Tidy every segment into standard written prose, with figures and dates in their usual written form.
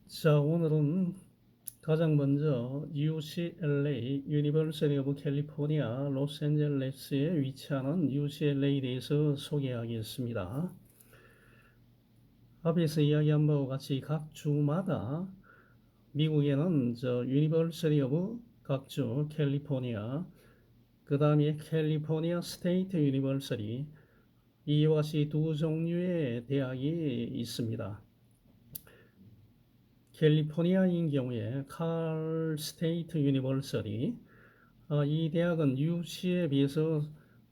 자, 오늘은 가장 먼저 UCLA, University of California, 로스앤젤레스에 위치하는 UCLA에 대해서 소개하겠습니다. 앞에서 이야기한 바와 같이 각 주마다 미국에는 University of 각 주, 캘리포니아, 그 다음에 캘리포니아 스테이트 유니버시티, 이와 같이 두 종류의 대학이 있습니다. 캘리포니아인 경우에 칼 스테이트 유니버시티, 이 대학은 UC에 비해서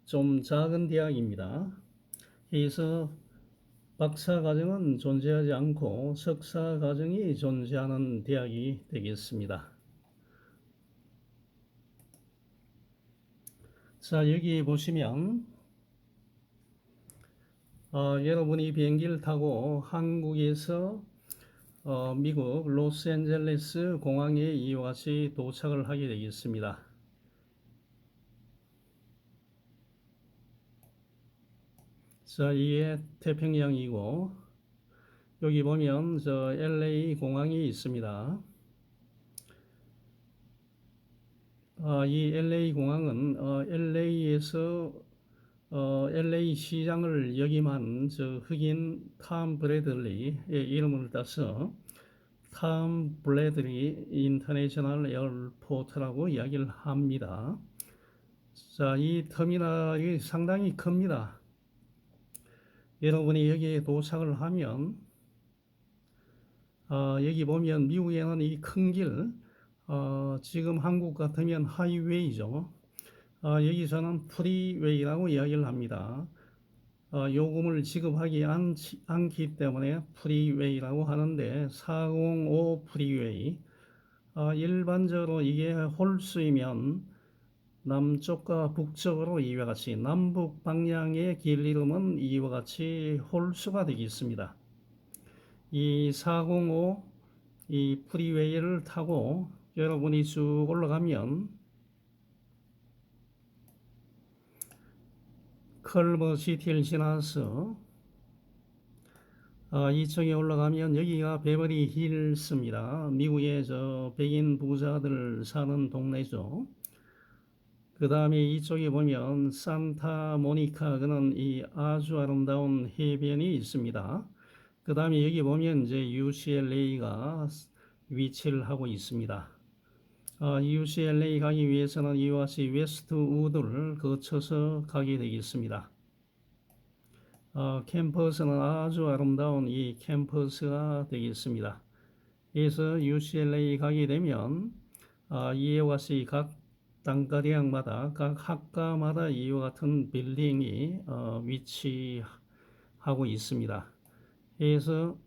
좀 작은 대학입니다. 그래서 박사 과정은 존재하지 않고 석사 과정이 존재하는 대학이 되겠습니다. 자, 여기 보시면 여러분이 비행기를 타고 한국에서 미국 로스앤젤레스 공항에 이와 같이 도착을 하게 되겠습니다. 자, 이게 태평양이고 여기 보면 LA 공항이 있습니다. 이 LA 공항은 LA에서 LA 시장을 역임한 흑인 탐 브래들리의 이름을 따서 탐 브래들리 인터내셔널 에어포트라고 이야기를 합니다. 자, 이 터미널이 상당히 큽니다. 여러분이 여기에 도착을 하면 여기 보면 미국에는 이 큰 길, 지금 한국 같으면 하이웨이죠. 여기서는 프리웨이라고 이야기를 합니다. 요금을 지급하지 않기 때문에 프리웨이라고 하는데 405 프리웨이. 일반적으로 이게 홀수이면 남쪽과 북쪽으로 이와 같이 남북 방향의 길 이름은 이와 같이 홀수가 되겠습니다. 이 405 이 프리웨이를 타고 여러분이 쭉 올라가면 컬버 시티를 지나서 이쪽에 올라가면 여기가 베버리 힐스입니다. 미국의 백인 부자들 사는 동네죠. 그 다음에 이쪽에 보면 산타 모니카, 그는 이 아주 아름다운 해변이 있습니다. 그 다음에 여기 보면 이제 UCLA가 위치를 하고 있습니다. UCLA 가기 위해서는 이와 같이 웨스트우드를 거쳐서 가게 되겠습니다. 캠퍼스는 아주 아름다운 이 캠퍼스가 되겠습니다. 그래서 UCLA 가게 되면 이와 같이 각 단과대학마다 각 학과마다 이와 같은 빌딩이 위치하고 있습니다. 그래서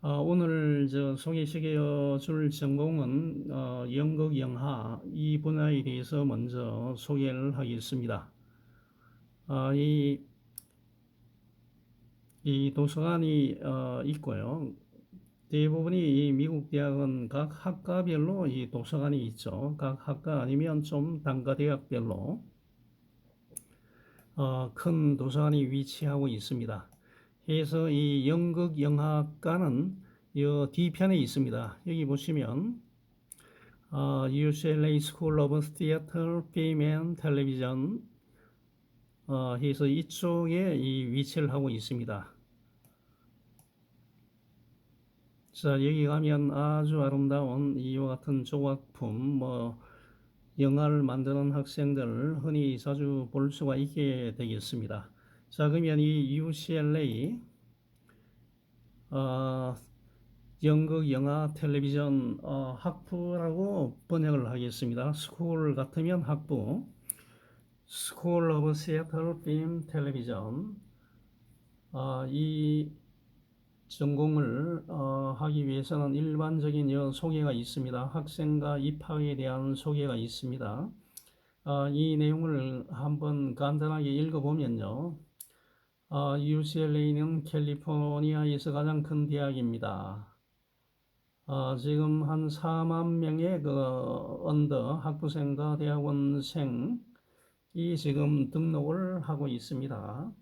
오늘 소개시켜 줄 전공은 연극 영화 이 분야에 대해서 먼저 소개를 하겠습니다. 이 도서관이 있고요. 대부분이 이 미국 대학은 각 학과별로 이 도서관이 있죠. 각 학과 아니면 좀 단과 대학별로 큰 도서관이 위치하고 있습니다. 그래서 이 연극 영화과는 이 뒤편에 있습니다. 여기 보시면 UCLA School of Theater, Film and Television 해서 이쪽에 이 위치를 하고 있습니다. 자, 여기 가면 아주 아름다운 이와 같은 조각품, 영화를 만드는 학생들을 흔히 자주 볼 수가 있게 되겠습니다. 자, 그러면 이 UCLA 연극, 영화, 텔레비전 학부라고 번역을 하겠습니다. 스쿨 같으면 학부, School of Theater, Film, Television. 이 전공을 하기 위해서는 일반적인 소개가 있습니다. 학생과 입학에 대한 소개가 있습니다. 이 내용을 한번 간단하게 읽어보면요. UCLA는 캘리포니아에서 가장 큰 대학입니다. 지금 한 4만 명의 언더 학부생과 대학원생이 지금 등록을 하고 있습니다.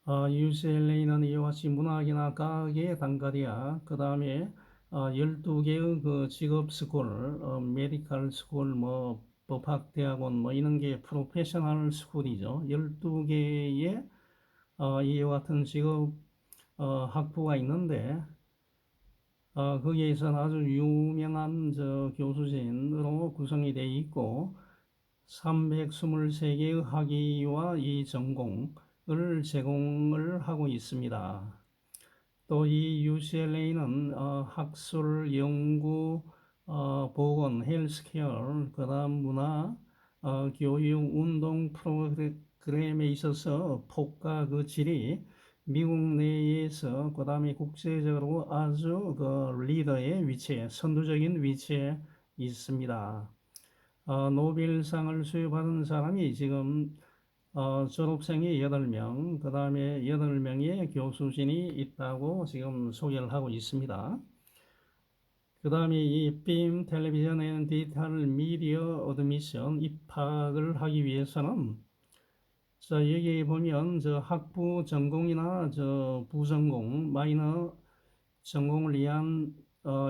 UCLA는 이와 같이 문학이나 과학의 단과대학, 그 다음에 12개의 그 직업 스쿨, 메디컬 스쿨, 뭐 법학대학원 뭐 이런 게 프로페셔널 스쿨이죠. 12개의 이와 같은 직업 학부가 있는데 거기에서는 아주 유명한 교수진으로 구성이 되어 있고 323개의 학위와 이 전공을 제공을 하고 있습니다. 또 이 UCLA는 학술, 연구, 보건, 헬스케어, 그다음 문화, 교육, 운동 프로그램에 있어서 폭과 그 질이 미국 내에서 그다음에 국제적으로 아주 그 리더의 위치에 선두적인 위치에 있습니다. 노벨상을 수여받은 사람이 지금 졸업생이 8명, 그 다음에 8명의 교수진이 있다고 지금 소개를 하고 있습니다. 그 다음에 이 필름, 텔레비전 앤 디지털 미디어 어드미션 입학을 하기 위해서는 자, 여기 보면 학부 전공이나 부전공, 마이너 전공을 위한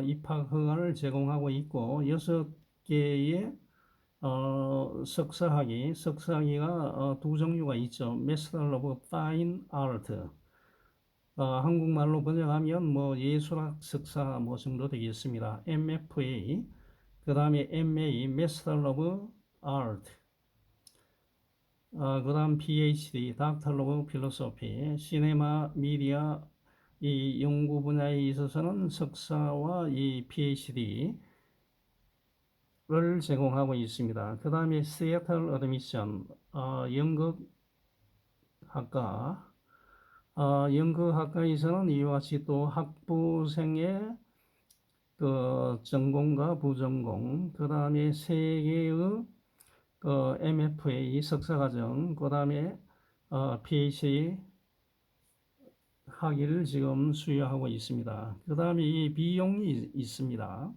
입학 허가를 제공하고 있고 6개의 석사학위가 두 종류가 있죠. Master of Fine Art. 한국말로 번역하면 뭐 예술학 석사 뭐 정도 되겠습니다. MFA. 그 다음에 MA, Master of Art. 그 다음 PhD, Doctor of Philosophy. 시네마, 미디어, 이 연구 분야에 있어서는 석사와 이 PhD. 를 제공하고 있습니다. 그 다음에 시애틀 어드미션, 연극학과, 연극학과에서는 이와 같이 또 학부생의 그 전공과 부전공, 그 다음에 세 개의 그 MFA 석사과정, 그 다음에 PhD 학위를 지금 수여하고 있습니다. 그 다음에 이 비용이 있습니다.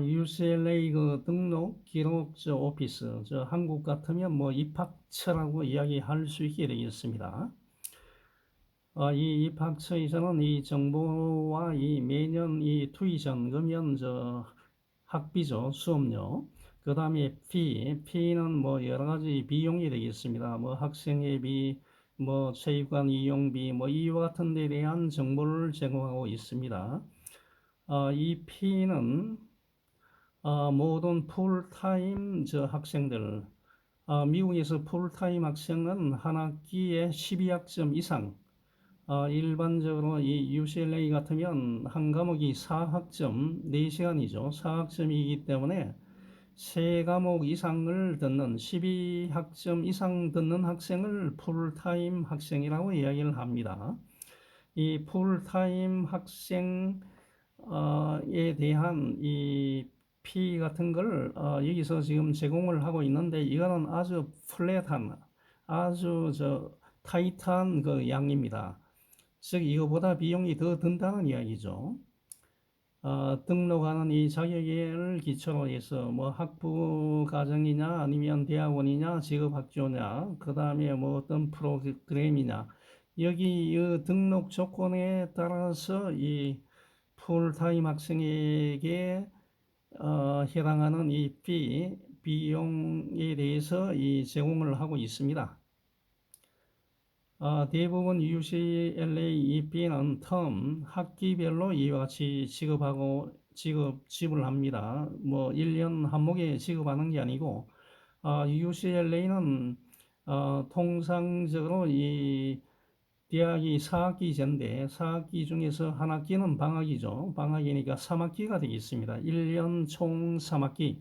UCLA 그 등록 기록 오피스, 한국 같으면 뭐 입학처라고 이야기할 수 있게 되겠습니다. 이 입학처에서는 이 정보와 이 매년 이 투이션, 그러면 학비죠, 수업료. 그 다음에 피는 뭐 여러 가지 비용이 되겠습니다. 뭐 학생회비, 뭐 체육관 이용비, 뭐 이와 같은 데 대한 정보를 제공하고 있습니다. 이 피는 모든 풀타임 학생들, 미국에서 풀타임 학생은 한 학기에 12학점 이상, 일반적으로 이 UCLA 같으면 한 과목이 4학점, 4시간이죠. 4학점이기 때문에 3과목 이상을 듣는 12학점 이상 듣는 학생을 풀타임 학생이라고 이야기를 합니다. 이 풀타임 학생 에 대한 이 피 같은 걸 여기서 지금 제공을 하고 있는데 이거는 아주 플랫한 아주 타이트한 그 양입니다. 즉 이거보다 비용이 더 든다는 이야기죠. 등록하는 이 자격을 기초로 해서 뭐 학부 과정이냐 아니면 대학원이냐 직업학교냐 그 다음에 뭐 어떤 프로그램이냐 여기 이 등록 조건에 따라서 이 풀타임 학생에게 해당하는 이 비용에 대해서 이 제공을 하고 있습니다. 대부분 UCLA 입비는 텀 학기별로 이와 같이 지불합니다. 뭐 1년 한목에 지급하는 게 아니고 UCLA는 통상적으로 이 대학이 4학기제인데 4학기 중에서 한 학기는 방학이죠. 방학이니까 3학기가 되겠습니다. 1년 총 3학기.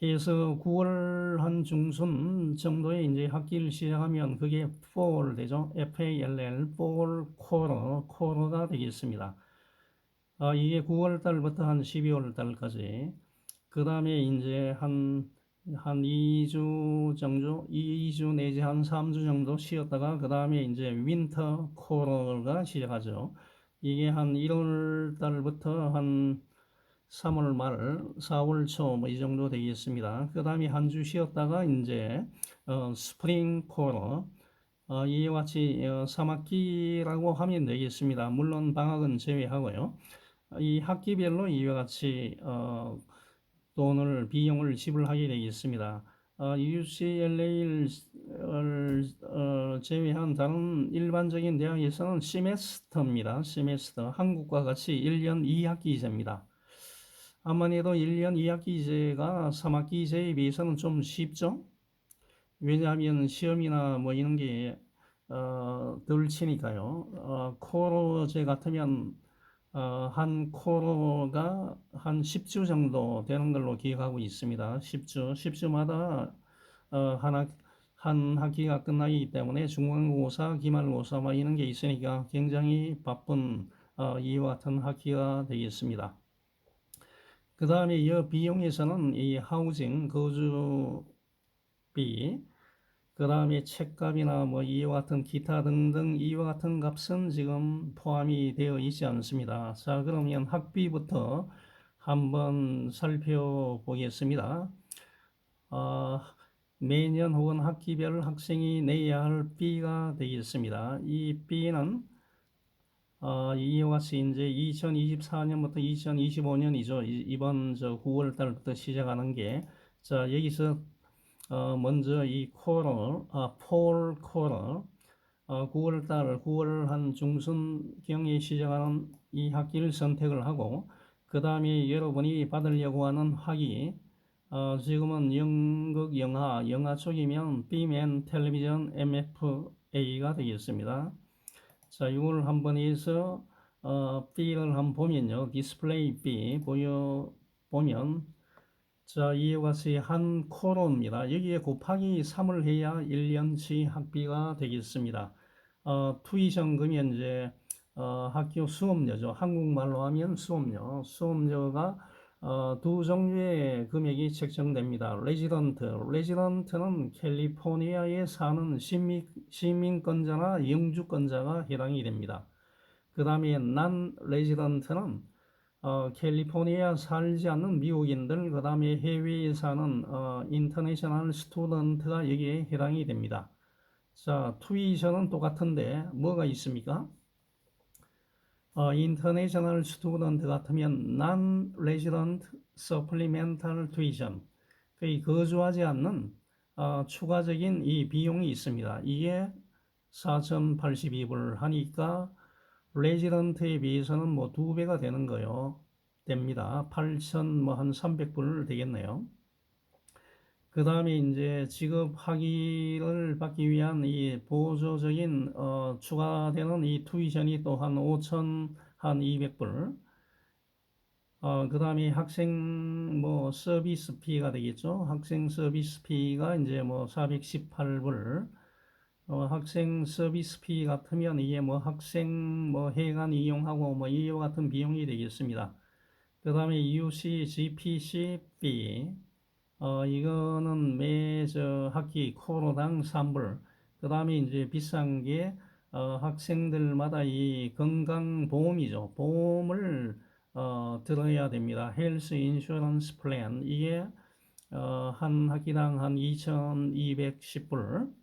해서 9월 한 중순 정도에 이제 학기를 시작하면 그게 fall 되죠. FALL, fall quarter가 되겠습니다. 이게 9월 달부터 한 12월 달까지. 그 다음에 이제 한 2주 정도, 2주 내지 한 3주 정도 쉬었다가 그 다음에 이제 윈터 코어가 시작하죠. 이게 한 1월 달부터 한 3월 말, 4월 초 뭐 이 정도 되겠습니다. 그 다음에 한 주 쉬었다가 이제 스프링 코어, 이와 같이 3학기라고 하면 되겠습니다. 물론 방학은 제외하고요. 이 학기별로 이와 같이 돈을 비용을 지불하게 되겠습니다. UCLA를 제외한 다른 일반적인 대학에서는 시메스터입니다. 시메스터. 한국과 같이 1년 2학기제입니다. 아무래도 1년 2학기제가 3학기제에 비해서는 좀 쉽죠? 왜냐하면 시험이나 뭐 이런 게 덜 치니까요. 코로제 같으면 한 코로가 한 10주 정도 되는 걸로 기억하고 있습니다. 10주마다 한 학기가 끝나기 때문에 중간고사, 기말고사 뭐 이런 게 있으니까 굉장히 바쁜 이와 같은 학기가 되겠습니다. 그 다음에 이 비용에서는 이 하우징, 거주비, 그 다음에 책값이나 뭐 이와 같은 기타 등등 이와 같은 값은 지금 포함이 되어 있지 않습니다. 자, 그러면 학비부터 한번 살펴보겠습니다. 어, 매년 혹은 학기별 학생이 내야 할 비가 되겠습니다. 이 비는 이와 같이 이제 2024년부터 2025년이죠. 이번 9월 달부터 시작하는 게, 자, 여기서 먼저 이 폴 쿼터, 9월 달, 9월 한 중순경에 시작하는 이 학기를 선택을 하고, 그 다음에 여러분이 받으려고 하는 학위, 지금은 연극, 영화 쪽이면 B맨 텔레비전 MFA가 되겠습니다. 자, 이걸 한번 해서 B를 한번 보면요. 디스플레이 B 보면 자, 이와 같이 한 코로입니다. 여기에 곱하기 3을 해야 1년치 학비가 되겠습니다. 투이션금이 이제 학교 수업료죠. 한국말로 하면 수업료. 수업료가 두 종류의 금액이 책정됩니다. 레지던트는 캘리포니아에 사는 시민권자나 영주권자가 해당이 됩니다. 그 다음에 난 레지던트는 캘리포니아 살지 않는 미국인들, 그 다음에 해외에 사는 인터내셔널 스튜던트가 여기에 해당이 됩니다. 자, 투이션은 똑같은데 뭐가 있습니까? 인터내셔널 스튜던트 같으면 non-resident supplemental tuition, 거의 거주하지 않는 추가적인 이 비용이 있습니다. 이게 4,082불 하니까 레지던트에 비해서는 뭐 2배가 되는 거요. 됩니다. 8천 뭐 한 300불 되겠네요. 그 다음에 이제 지급 학위를 받기 위한 이 보조적인 추가되는 이 투이션이 또 한 5천 한 200불. 그 다음에 학생 뭐 서비스 피가 되겠죠. 학생 서비스 피가 이제 뭐 418불. 학생 서비스 피 같으면 이게 뭐 학생 뭐 회관 이용하고 뭐 이와 같은 비용이 되겠습니다. 그 다음에 UC, GPC 비, 이거는 매저 학기 코로당 3불. 그 다음에 이제 비싼 게 학생들마다 이 건강보험이죠. 보험을 들어야 됩니다. 헬스 인슈런스 플랜. 이게 한 학기당 한 2,210불.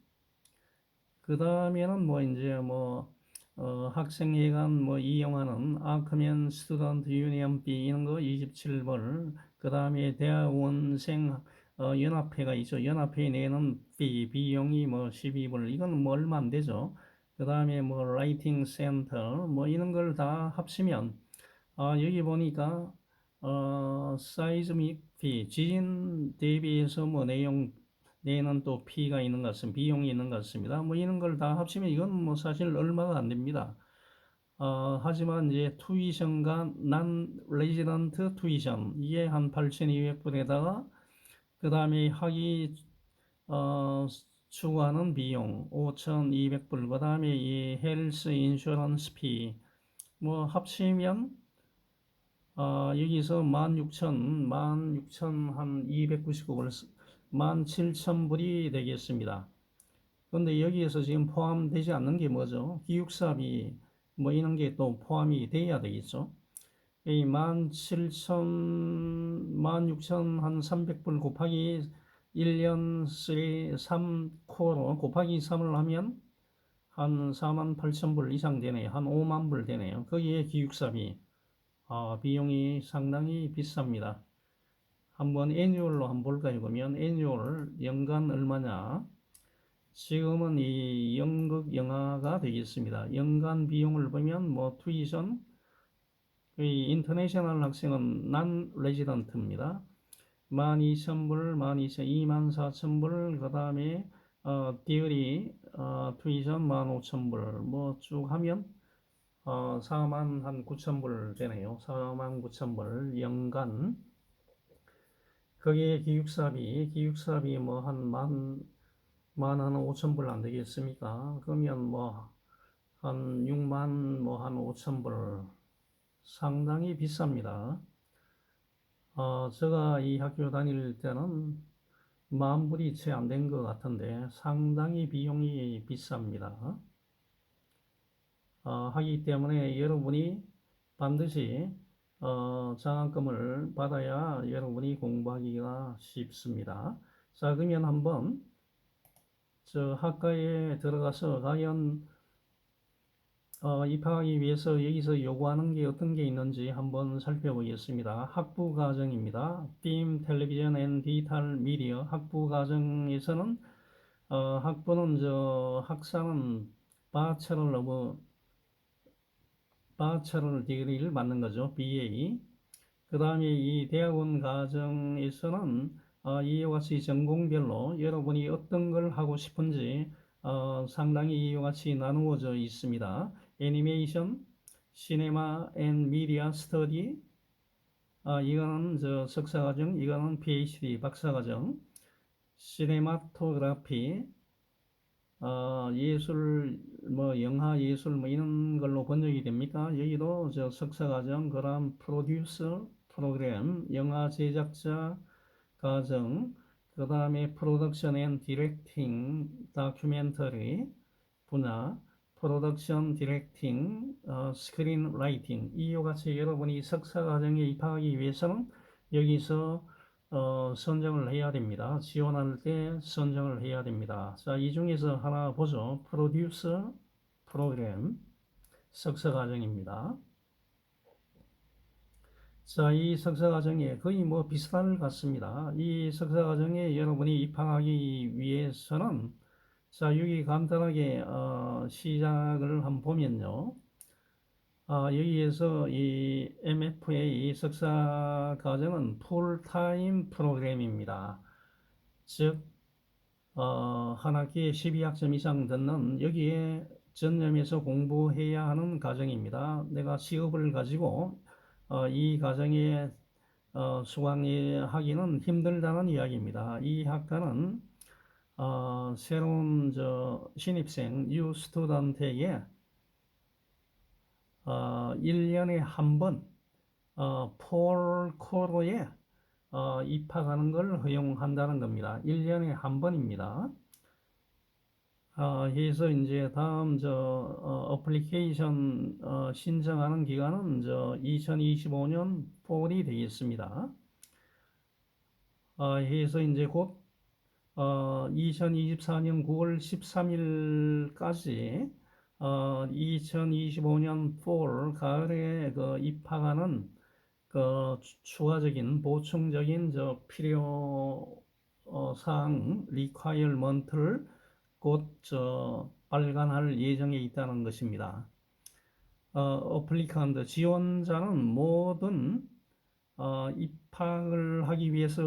그 다음에는 뭐 이제 뭐 학생회관 뭐 이용하는 아크면 스튜던트 유니언비 이런 거 27불. 그 다음에 대학원생 연합회가 있죠. 연합회 내는 비용이 뭐 12불. 이건 뭐 얼마 안 되죠. 그 다음에 뭐 라이팅 센터 뭐 이런 걸 다 합치면 여기 보니까 사이즈믹 피 지진 대비해서 뭐 내는 또 피가 있는 것 같습니다. 비용이 있는 것 같습니다. 뭐 이런 걸 다 합치면 이건 뭐 사실 얼마가 안 됩니다. 하지만 이제 투이션과 난 레지던트 투이션 이게 한 8,200불에다가 그 다음에 학위 어, 추구하는 비용 5,200불 그 다음에 이 헬스 인슈런스 피 뭐 합치면 여기서 16,000 한 299불 17,000불이 되겠습니다. 그런데 여기에서 지금 포함되지 않는 게 뭐죠? 기숙사비 뭐 이런 게 또 포함이 돼야 되겠죠. 이 16,000 한 300불 곱하기 1년 3코로 곱하기 3을 하면 한 48,000불 이상 되네요. 한 5만 불 되네요. 거기에 기숙사비, 비용이 상당히 비쌉니다. 한번 애뉴얼로 한번 볼까요? 그러면 애뉴얼 연간 얼마냐? 지금은 이 연극 영화가 되겠습니다. 연간 비용을 보면 뭐 투이션, 이 인터내셔널 학생은 난 레지던트입니다. 12,000불, 24,000불, 그 다음에 디어리 투이션 15,000불, 뭐 쭉 하면 49,000불 되네요. 49,000불 연간. 거기에 기숙사비 뭐 한 5,000불 안 되겠습니까? 그러면 뭐 한 6만 뭐 한 5,000불 상당히 비쌉니다. 제가 이 학교 다닐 때는 10,000불이 채 안 된 것 같은데 상당히 비용이 비쌉니다. 하기 때문에 여러분이 반드시 장학금을 받아야 여러분이 공부하기가 쉽습니다. 자, 그러면 한번 저 학과에 들어가서 과연 입학하기 위해서 여기서 요구하는 게 어떤 게 있는지 한번 살펴보겠습니다. 학부 과정입니다. Film, Television and Digital Media 학부 과정에서는 학부는 학사는 바처럴 디그리를 받는 거죠. BA. 그 다음에 이 대학원 과정에서는 이와 같이 전공별로 여러분이 어떤 걸 하고 싶은지 상당히 이와 같이 나누어져 있습니다. 애니메이션, 시네마 앤 미디어 스터디, 이거는 석사과정, 이거는 PhD 박사과정, 시네마토그래피, 예술, 뭐 영화 예술 뭐 이런 걸로 번역이 됩니까? 여기도 석사과정, 그다음 프로듀서 프로그램, 영화 제작자 과정, 그 다음에 프로덕션 앤 디렉팅 다큐멘터리 분야, 프로덕션 디렉팅, 스크린 라이팅, 이와 같이 여러분이 석사 과정에 입학하기 위해서는 여기서 선정을 해야 됩니다. 지원할 때 선정을 해야 됩니다. 자, 이 중에서 하나 보죠. 프로듀서 프로그램 석사 과정입니다. 자, 이 석사 과정에 거의 뭐 비슷한 것 같습니다. 이 석사 과정에 여러분이 입학하기 위해서는 자, 여기 간단하게 시작을 한번 보면요. 여기에서 이 MFA 석사 과정은 풀타임 프로그램입니다. 즉, 한 학기에 12학점 이상 듣는 여기에 전념해서 공부해야 하는 과정입니다. 내가 시급을 가지고 이 과정에 수강하기는 힘들다는 이야기입니다. 이 학과는 새로운 신입생 뉴 스튜던트에게 1년에 한 번 폴 코로에 입학하는 걸 허용한다는 겁니다. 1년에 한 번입니다. 해서 이제 다음 어플리케이션 신청하는 기간은 2025년 폴이 되겠습니다. 해서 이제 곧 2024년 9월 13일까지 2025년 폴 가을에 입학하는 추가적인 보충적인 필요 사항 리콰이어먼트를 곧 발간할 예정에 있다는 것입니다. 어플리칸트 지원자는 모든 입학을 하기 위해서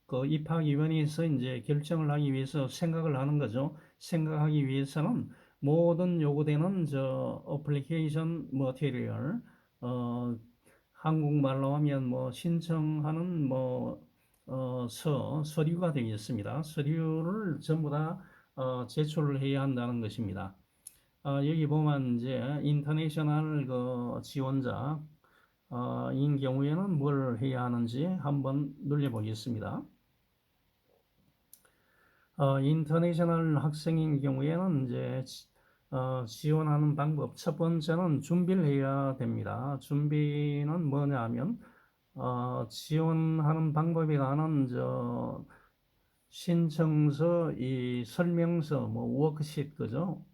그 입학위원회에서 이제 결정을 하기 위해서 생각을 하는 거죠. 생각하기 위해서는 모든 요구되는 어플리케이션 머티리얼 한국말로 하면 뭐 신청하는 서류가 되겠습니다. 서류를 전부 다 제출을 해야 한다는 것입니다. 여기 보면 이제 인터내셔널 지원자 인 경우에는 뭘 해야 하는지 한번 눌러보겠습니다. 인터내셔널 학생인 경우에는 이제 지원하는 방법 첫 번째는 준비를 해야 됩니다. 준비는 뭐냐 하면 지원하는 방법에 관한 신청서, 이 설명서, 뭐 워크시트 그죠?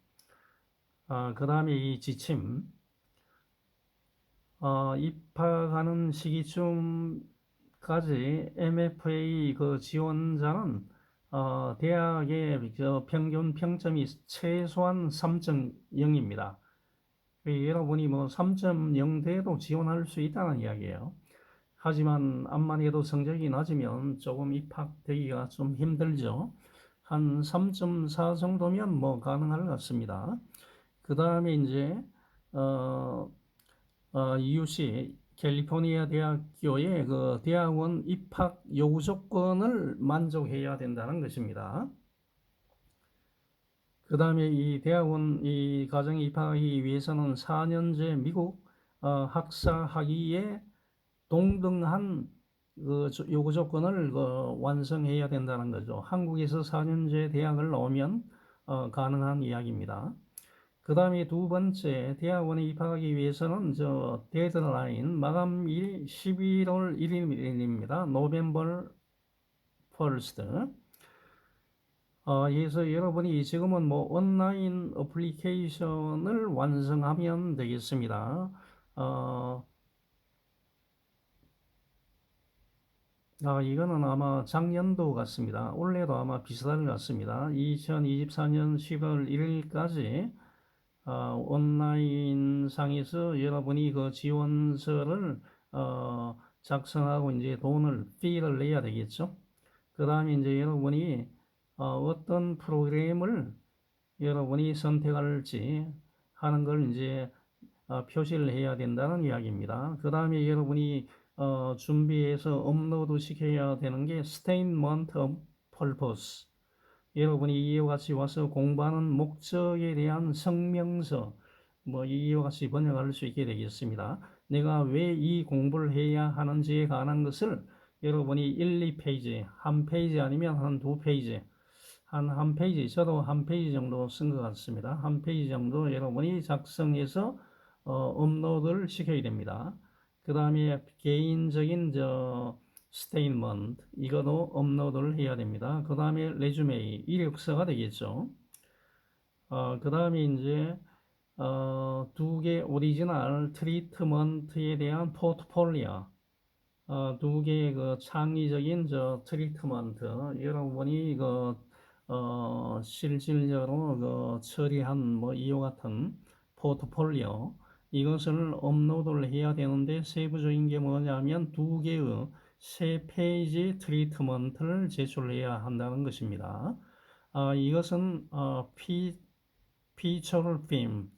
그 다음에 이 지침, 입학하는 시기쯤까지 MFA 그 지원자는 대학의 평균 평점이 최소한 3.0입니다. 여러분이 뭐 3.0대도 지원할 수 있다는 이야기예요. 하지만 암만 해도 성적이 낮으면 조금 입학되기가 좀 힘들죠. 한 3.4 정도면 뭐 가능할 것 같습니다. 그 다음에 이제 어, UC 캘리포니아 대학교의 그 대학원 입학 요구 조건을 만족해야 된다는 것입니다. 그 다음에 이 대학원 이 과정에 입학하기 위해서는 4년제 미국 학사 학위에 동등한 그 요구 조건을 완성해야 된다는 거죠. 한국에서 4년제 대학을 나오면 가능한 이야기입니다. 그 다음에 두 번째, 대학원에 입학하기 위해서는 데드라인 마감일 11월 1일입니다. 노벰버 1st. 그래서 여러분이 지금은 뭐 온라인 어플리케이션을 완성하면 되겠습니다. 이거는 아마 작년도 같습니다. 올해도 아마 비슷할 것 같습니다. 2024년 10월 1일까지 온라인 상에서 여러분이 그 지원서를 작성하고 이제 돈을 fee를 내야 되겠죠. 그 다음에 이제 여러분이 어떤 프로그램을 여러분이 선택할지 하는 걸 이제 표시를 해야 된다는 이야기입니다. 그 다음에 여러분이 준비해서 업로드 시켜야 되는 게 Statement of Purpose. 여러분이 이와 같이 와서 공부하는 목적에 대한 성명서, 뭐 이와 같이 번역할 수 있게 되겠습니다. 내가 왜 이 공부를 해야 하는지에 관한 것을 여러분이 1, 2페이지, 한 페이지 아니면 한 두 페이지, 한 페이지, 저도 한 페이지 정도 쓴 것 같습니다. 한 페이지 정도 여러분이 작성해서 업로드를 시켜야 됩니다. 그 다음에 개인적인 스테이트먼트 이거도 업로드를 해야 됩니다. 그 다음에 레주메 이력서가 되겠죠. 그 다음에 이제 두 개 오리지널 트리트먼트에 대한 포트폴리오 두 개의 그 창의적인 트리트먼트 여러분이 실질적으로 처리한 뭐 이와 같은 포트폴리오 이것을 업로드를 해야 되는데 세부적인 게 뭐냐면 두 개의 세 페이지 트리트먼트를 제출해야 한다는 것입니다. 이것은 피처럴 필름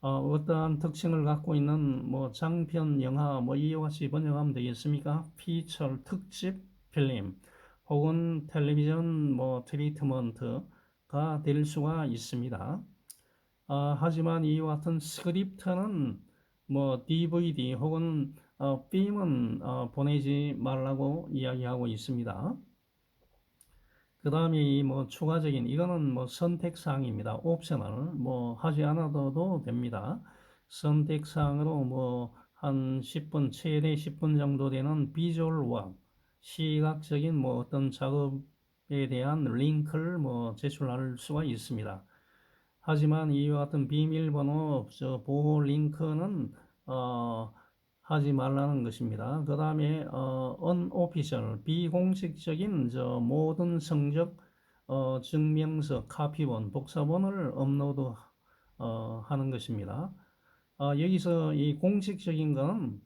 어떠한 특징을 갖고 있는 뭐 장편 영화 뭐 이와 같이 번역하면 되겠습니까? 피처 특집 필름 혹은 텔레비전 뭐 트리트먼트가 될 수가 있습니다. 하지만 이와 같은 스크립트는 뭐 DVD 혹은 필름은 보내지 말라고 이야기하고 있습니다. 그 다음에 이 뭐 추가적인 이거는 뭐 선택사항입니다. 옵셔널 뭐 하지 않아도 됩니다. 선택사항으로 뭐 한 10분 최대 10분 정도 되는 비주얼 워 시각적인 뭐 어떤 작업에 대한 링크를 뭐 제출할 수가 있습니다. 하지만 이와 같은 비밀번호 보호 링크는 하지 말라는 것입니다. 그 다음에 unofficial 비공식적인 모든 성적 증명서 카피본 복사본을 업로드 하는 것입니다. 여기서 이 공식적인 건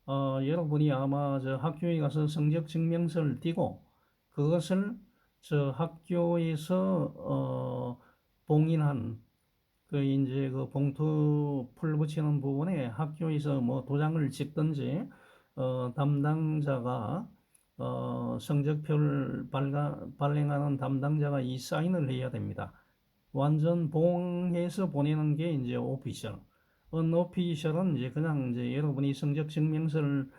여러분이 아마 학교에 가서 성적 증명서를 띄고 그것을 학교에서 봉인한 이제 그 봉투 풀 붙이는 부분에 학교에서 뭐 도장을 찍든지 담당자가 성적표를 발행하는 담당자가 이 사인을 해야 됩니다. 완전 봉해서 보내는 게 이제 오피셜. 언오피셜은 이제 그냥 이제 여러분이 성적 증명서를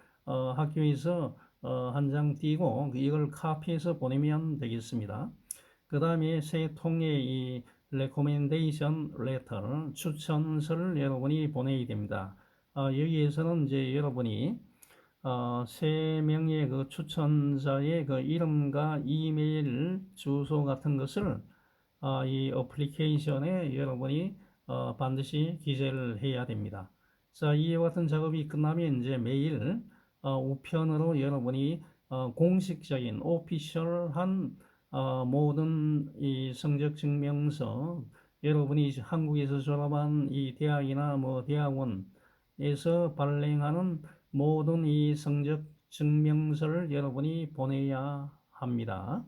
학교에서 한 장 띄고 이걸 카피해서 보내면 되겠습니다. 그 다음에 세 통의 이 recommendation letter 추천서를 여러분이 보내야 됩니다. 여기에서는 이제 여러분이 세 명의 그 추천자의 그 이름과 이메일 주소 같은 것을 이 어플리케이션에 여러분이 반드시 기재를 해야 됩니다. 자, 이와 같은 작업이 끝나면 이제 매일 우편으로 여러분이 공식적인 오피셜한 모든 이 성적 증명서, 여러분이 한국에서 졸업한 이 대학이나 뭐 대학원에서 발행하는 모든 이 성적 증명서를 여러분이 보내야 합니다.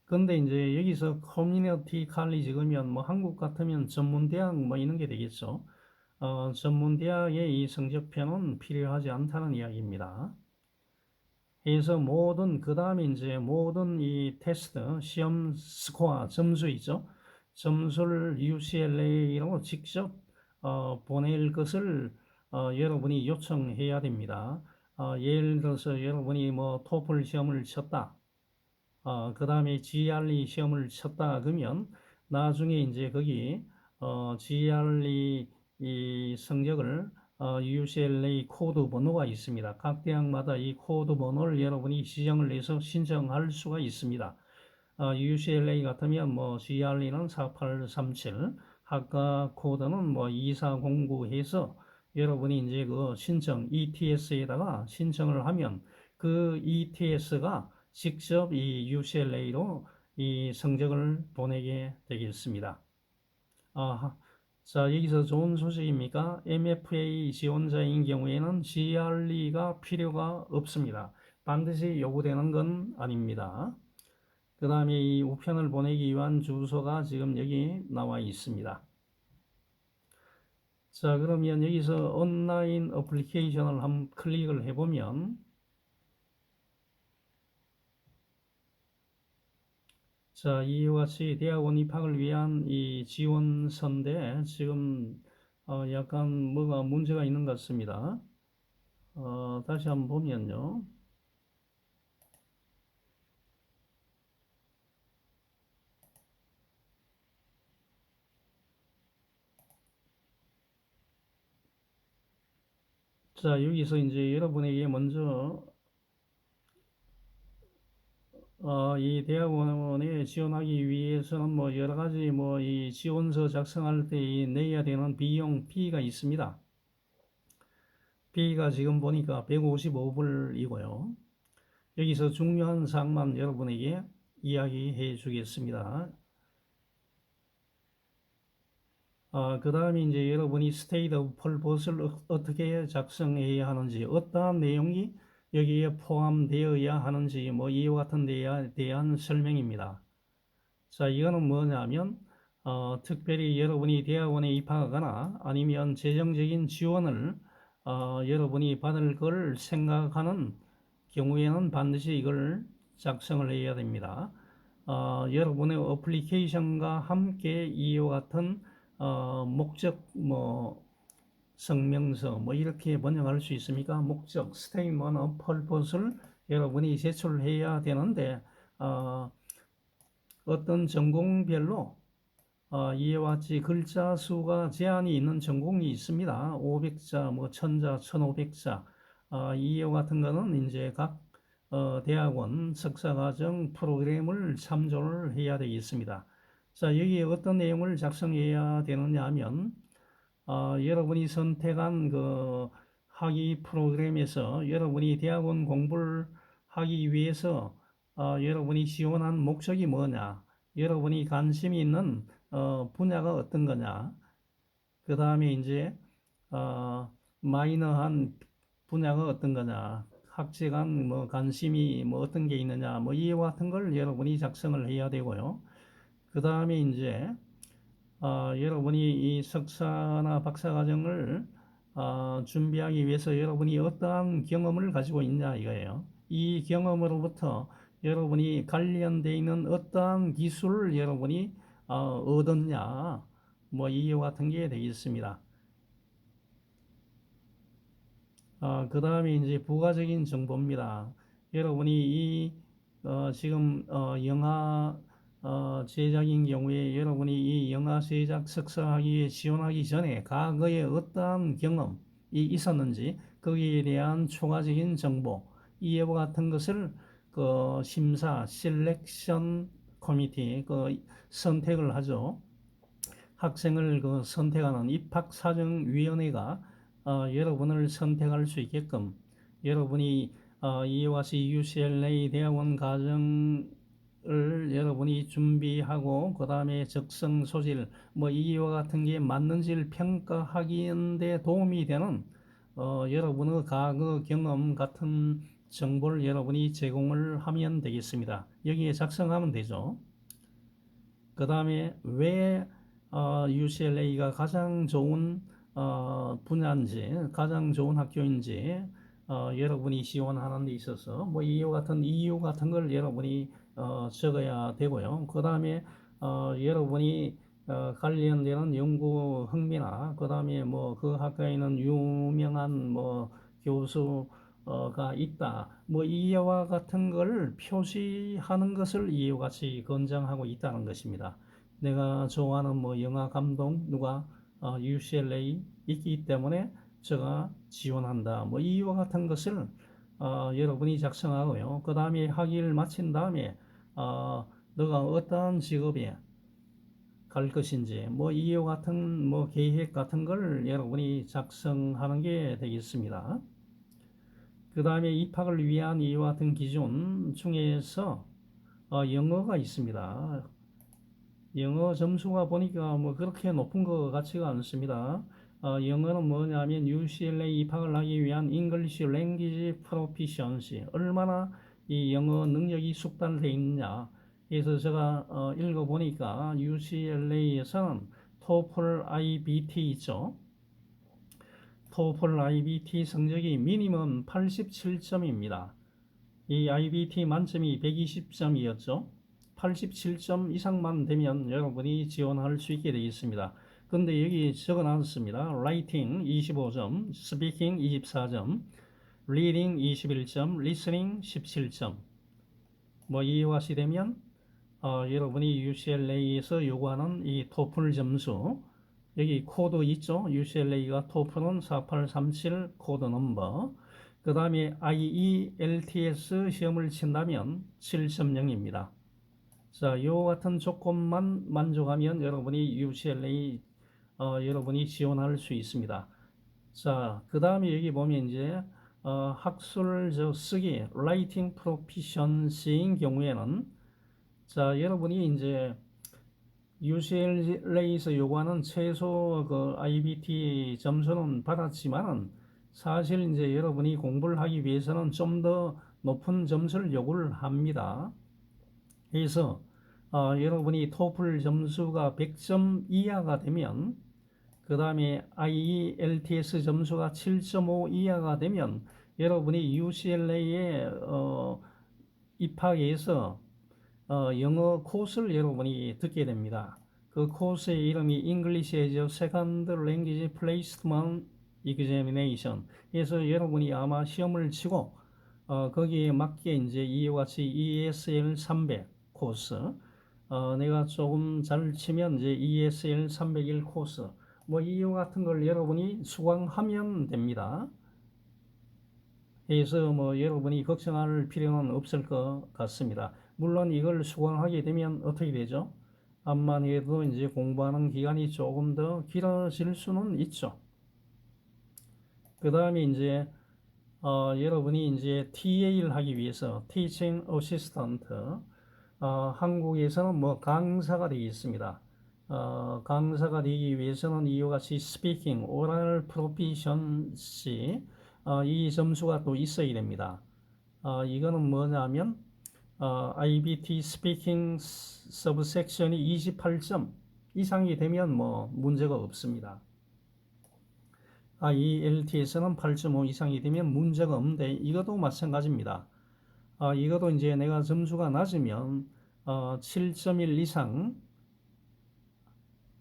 근데 이제 여기서 커뮤니티 칼리지 그러면 뭐 한국 같으면 전문대학 뭐 이런 게 되겠죠. 전문대학의 이 성적표는 필요하지 않다는 이야기입니다. 그래서 그 다음에 이제 모든 이 테스트, 시험 스코어, 점수 있죠. 점수를 UCLA로 직접 보낼 것을 여러분이 요청해야 됩니다. 예를 들어서 여러분이 뭐 토플 시험을 쳤다. 그 다음에 GRE 시험을 쳤다 그러면 나중에 이제 거기 GRE 이 성적을 UCLA 코드 번호가 있습니다. 각 대학마다 이 코드 번호를 여러분이 지정을 해서 신청할 수가 있습니다. UCLA 같으면 뭐 GRE는 4837, 학과 코드는 뭐 2409 해서 여러분이 이제 그 신청 ETS에다가 신청을 하면 그 ETS가 직접 이 UCLA로 이 성적을 보내게 되겠습니다. 자, 여기서 좋은 소식입니까? MFA 지원자인 경우에는 GRE가 필요가 없습니다. 반드시 요구되는 건 아닙니다. 그 다음에 이 우편을 보내기 위한 주소가 지금 여기 나와 있습니다. 자, 그러면 여기서 온라인 어플리케이션을 한번 클릭을 해보면 자, 이와 같이 대학원 입학을 위한 이 지원서인데 지금 약간 뭐가 문제가 있는 것 같습니다. 다시 한번 보면요. 자, 여기서 이제 여러분에게 먼저 이 대학원에 지원하기 위해서는 뭐 여러 가지 뭐 이 지원서 작성할 때 내야 되는 비용 B가 있습니다. B가 지금 보니까 155불이고요. 여기서 중요한 사항만 여러분에게 이야기해 주겠습니다. 그 다음에 이제 여러분이 state of purpose를 어떻게 작성해야 하는지, 어떠한 내용이 여기에 포함되어야 하는지, 뭐 이와 같은 데에 대한 설명입니다. 자, 이거는 뭐냐면, 특별히 여러분이 대학원에 입학하거나 아니면 재정적인 지원을 여러분이 받을 걸 생각하는 경우에는 반드시 이걸 작성을 해야 됩니다. 여러분의 어플리케이션과 함께 이와 같은 목적 뭐 성명서 뭐 이렇게 번역할 수 있습니까? 목적 statement of purpose를 여러분이 제출해야 되는데 어떤 전공별로 이와 같이 글자 수가 제한이 있는 전공이 있습니다. 500자, 뭐 1000자, 1500자 이와 같은 거는 이제 각 대학원 석사과정 프로그램을 참조를 해야 되겠습니다. 자, 여기에 어떤 내용을 작성해야 되느냐 하면 여러분이 선택한 그 학위 프로그램에서 여러분이 대학원 공부를 하기 위해서 여러분이 지원한 목적이 뭐냐, 여러분이 관심이 있는 분야가 어떤 거냐, 그 다음에 이제 마이너한 분야가 어떤 거냐, 학제 간 뭐 관심이 뭐 어떤 게 있느냐, 뭐 이와 같은 걸 여러분이 작성을 해야 되고요. 그 다음에 이제 여러분이 이 석사나 박사 과정을 준비하기 위해서 여러분이 어떠한 경험을 가지고 있냐 이거예요. 이 경험으로부터 여러분이 관련되어 있는 어떠한 기술을 여러분이 얻었냐, 뭐 이와 같은 게 되겠습니다. 그 다음에 이제 부가적인 정보입니다. 여러분이 이 지금 영화 제작인 경우에 여러분이 이 영화 제작 석사학위에 지원하기 전에 과거에 어떠한 경험 있었는지 거기에 대한 추가적인 정보 이와 같은 것을 그 심사 셀렉션 커미티 그 선택을 하죠. 학생을 그 선택하는 입학사정위원회가 여러분을 선택할 수 있게끔 여러분이 이와 같이 UCLA 대학원 과정을 여러분이 준비하고 그 다음에 적성 소질 뭐 이와 같은 게 맞는지를 평가하기에 도움이 되는 여러분의 과거 경험 같은 정보를 여러분이 제공을 하면 되겠습니다. 여기에 작성하면 되죠. 그 다음에 왜 UCLA가 가장 좋은 분야인지, 가장 좋은 학교인지 여러분이 지원하는 데 있어서 뭐 이와 같은 이유 같은 걸 여러분이 적어야 되고요. 그 다음에 여러분이 관련되는 연구 흥미나 그 다음에 뭐 그 학교에 있는 유명한 뭐 교수가 있다. 뭐 이와 같은 걸 표시하는 것을 이와 같이 권장하고 있다는 것입니다. 내가 좋아하는 뭐 영화 감독 누가 UCLA 있기 때문에 제가 지원한다. 뭐 이와 같은 것을 여러분이 작성하고요. 그 다음에 학위를 마친 다음에 너가 어떠한 직업에 갈 것인지 뭐 이와 같은 뭐 계획 같은 걸 여러분이 작성하는 게 되겠습니다. 그 다음에 입학을 위한 이와 같은 기준 중에서 영어가 있습니다. 영어 점수가 보니까 뭐 그렇게 높은 것 같지가 않습니다. 영어는 뭐냐면 UCLA 입학을 하기 위한 English Language Proficiency 얼마나 이 영어 능력이 숙달되어 있느냐. 그래서 제가 읽어보니까 UCLA에서는 TOEFL IBT 있죠. TOEFL IBT 성적이 미니멈 87점입니다. 이 IBT 만점이 120점이었죠. 87점 이상만 되면 여러분이 지원할 수 있게 되겠습니다. 근데 여기 적어 놨습니다. Writing 25점, Speaking 24점, Reading 21점, Listening 17점. 뭐 이와 같이 되면 여러분이 UCLA에서 요구하는 이 토플 점수 여기 코드 있죠. UCLA가 토플은 4837 코드 넘버. 그 다음에 IELTS 시험을 친다면 7.0입니다. 자, 요 같은 조건만 만족하면 여러분이 UCLA 여러분이 지원할 수 있습니다. 자, 그 다음에 여기 보면 이제 학술 쓰기 Writing Proficiency인 경우에는 자, 여러분이 이제 UCLA에서 요구하는 최소 그 IBT 점수는 받았지만은 사실 이제 여러분이 공부를 하기 위해서는 좀 더 높은 점수를 요구를 합니다. 그래서 여러분이 토플 점수가 100점 이하가 되면 그 다음에 IELTS 점수가 7.5 이하가 되면 여러분이 UCLA에 입학해서 영어 코스를 여러분이 듣게 됩니다. 그 코스의 이름이 English as a Second Language Placement Examination. 그래서 여러분이 아마 시험을 치고 거기에 맞게 이제 이와 같이 ESL 300 코스, 내가 조금 잘 치면 이제 ESL 301 코스, 뭐 이와 같은 걸 여러분이 수강하면 됩니다. 그래서 뭐 여러분이 걱정할 필요는 없을 것 같습니다. 물론 이걸 수강하게 되면 어떻게 되죠? 암만 해도 이제 공부하는 기간이 조금 더 길어질 수는 있죠. 그 다음에 이제 여러분이 이제 TA를 하기 위해서 Teaching Assistant 한국에서는 뭐 강사가 되겠습니다. 강사가 되기 위해서는 이와 같이 Speaking, Oral Proficiency 이 점수가 또 있어야 됩니다. 이거는 뭐냐면 IBT Speaking Subsection이 28점 이상이 되면 뭐 문제가 없습니다. IELTS는 8.5 이상이 되면 문제가 없는데 이것도 마찬가지입니다. 이것도 이제 내가 점수가 낮으면 7.1 이상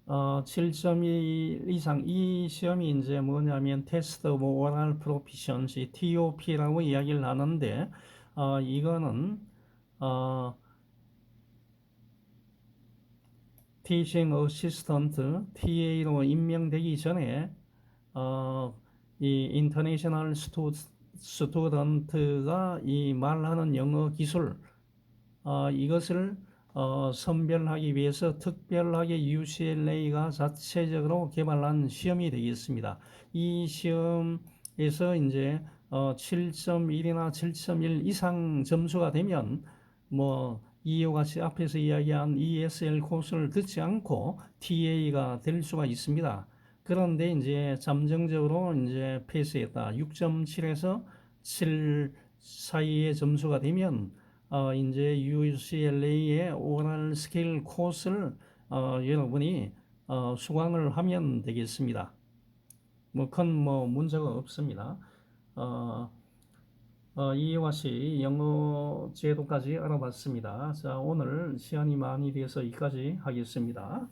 7.1 이상 이 시험이 이제 뭐냐면 테스트 오브 오럴 프로피션시 TOP라고 이야기를 하는데 이거는 Teaching Assistant TA로 임명되기 전에 이 인터내셔널 스튜던트가 이 말하는 영어 기술 이것을 선별하기 위해서 특별하게 UCLA가 자체적으로 개발한 시험이 되겠습니다. 이 시험에서 이제 7.1이나 7.1 이상 점수가 되면 뭐 이와 같이 앞에서 이야기한 ESL 코스를 듣지 않고 TA가 될 수가 있습니다. 그런데 이제 잠정적으로 이제 패스했다. 6.7에서 7 사이의 점수가 되면 이제 UCLA의 오럴 스킬 코스를 여러분이 수강을 하면 되겠습니다. 뭐 큰 문제가 없습니다. 어, 이와 같이 영어 제도까지 알아봤습니다. 자, 오늘 시간이 많이 돼서 여기까지 하겠습니다.